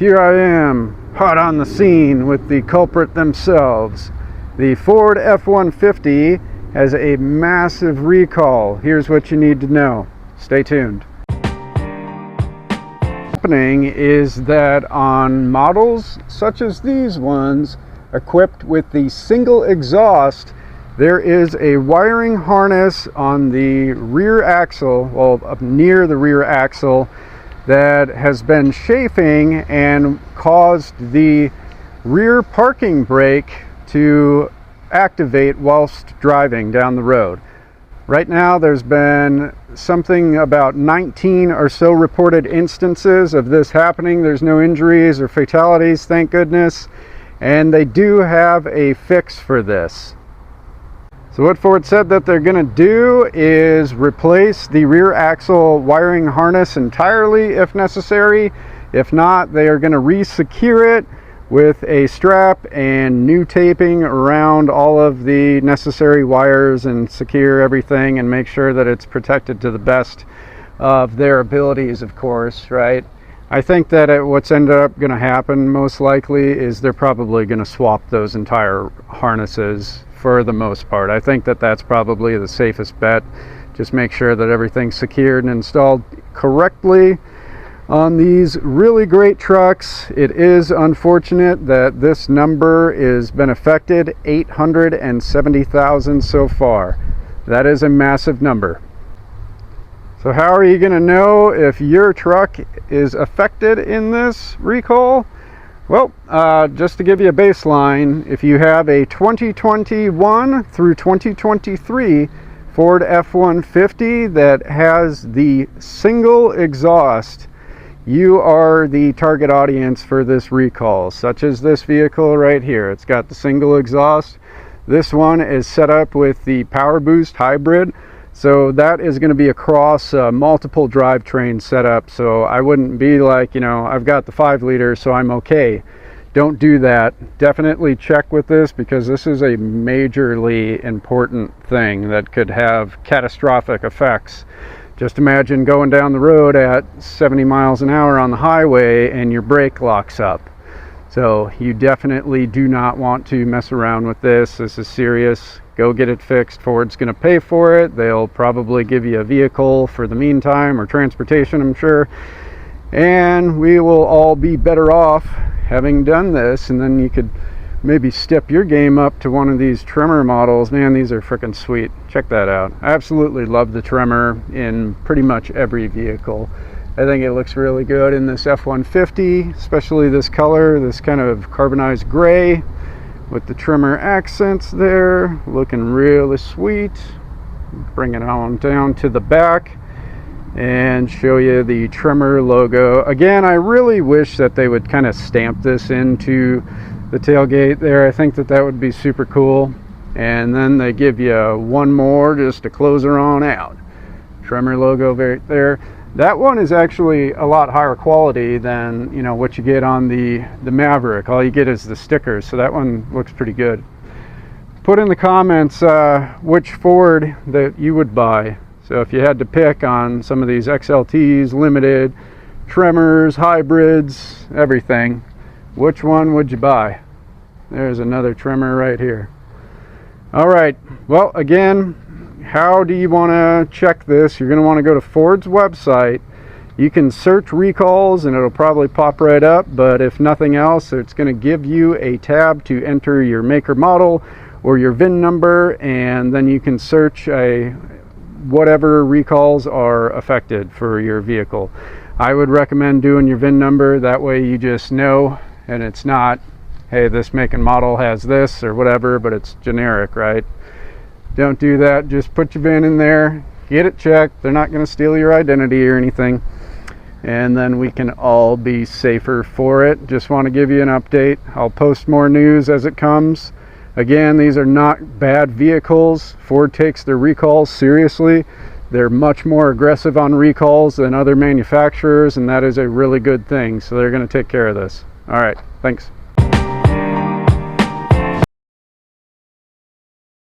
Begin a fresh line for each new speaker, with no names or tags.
Here I am, hot on the scene with the culprit themselves. The Ford F-150 has a massive recall. Here's what you need to know. Stay tuned. Happening is that on models such as these ones, equipped with the single exhaust, there is a wiring harness on the rear axle, well, up near the rear axle, that has been chafing and caused the rear parking brake to activate whilst driving down the road. Right now there's been something about 19 or so reported instances of this happening. There's no injuries or fatalities, thank goodness, and they do have a fix for this. So what Ford said that they're going to do is replace the rear axle wiring harness entirely if necessary. If not, they are going to re-secure it with a strap and new taping around all of the necessary wires and secure everything and make sure that it's protected to the best of their abilities, of course, right? I think that what's ended up going to happen most likely is they're probably going to swap those entire harnesses for the most part. I think that that's probably the safest bet. Just make sure that everything's secured and installed correctly. On these really great trucks, it is unfortunate that this number has been affected, 870,000 so far. That is a massive number. So how are you going to know if your truck is affected in this recall? Well, just to give you a baseline, if you have a 2021 through 2023 Ford F-150 that has the single exhaust, you are the target audience for this recall, such as this vehicle right here. It's got the single exhaust. This one is set up with the Power Boost hybrid. So that is going to be across multiple drivetrain setup. So I wouldn't be like, I've got the 5-liter, so I'm okay. Don't do that. Definitely check with this, because this is a majorly important thing that could have catastrophic effects. Just imagine going down the road at 70 miles an hour on the highway and your brake locks up. So you definitely do not want to mess around with this. This is serious. Go get it fixed. Ford's going to pay for it. They'll probably give you a vehicle for the meantime, or transportation, I'm sure. And we will all be better off having done this. And then you could maybe step your game up to one of these Tremor models. Man, these are freaking sweet. Check that out. I absolutely love the Tremor in pretty much every vehicle. I think it looks really good in this F-150, especially this color, this kind of carbonized gray with the Tremor accents there, looking really sweet. Bring it on down to the back and show you the Tremor logo. Again, I really wish that they would kind of stamp this into the tailgate there. I think that that would be super cool. And then they give you one more just to close her on out. Tremor logo right there. That one is actually a lot higher quality than what you get on the Maverick. All you get is the stickers, so that one looks pretty good. Put in the comments which Ford that you would buy. So if you had to pick on some of these XLTs, Limited, Tremors, hybrids, everything, which one would you buy? There's another Tremor right here. All right, well, again, how do you want to check this? You're going to want to go to Ford's website. You can search recalls and it'll probably pop right up, but if nothing else, it's going to give you a tab to enter your maker model or your VIN number, and then you can search whatever recalls are affected for your vehicle. I would recommend doing your VIN number. That way you just know, and it's not, hey, this make and model has this or whatever, but it's generic, right? Don't do that. Just put your VIN in there, get it checked. They're not going to steal your identity or anything, and then we can all be safer for it. Just want to give you an update. I'll post more news as it comes. Again, these are not bad vehicles. Ford takes their recalls seriously. They're much more aggressive on recalls than other manufacturers, and that is a really good thing. So they're going to take care of this. All right, thanks.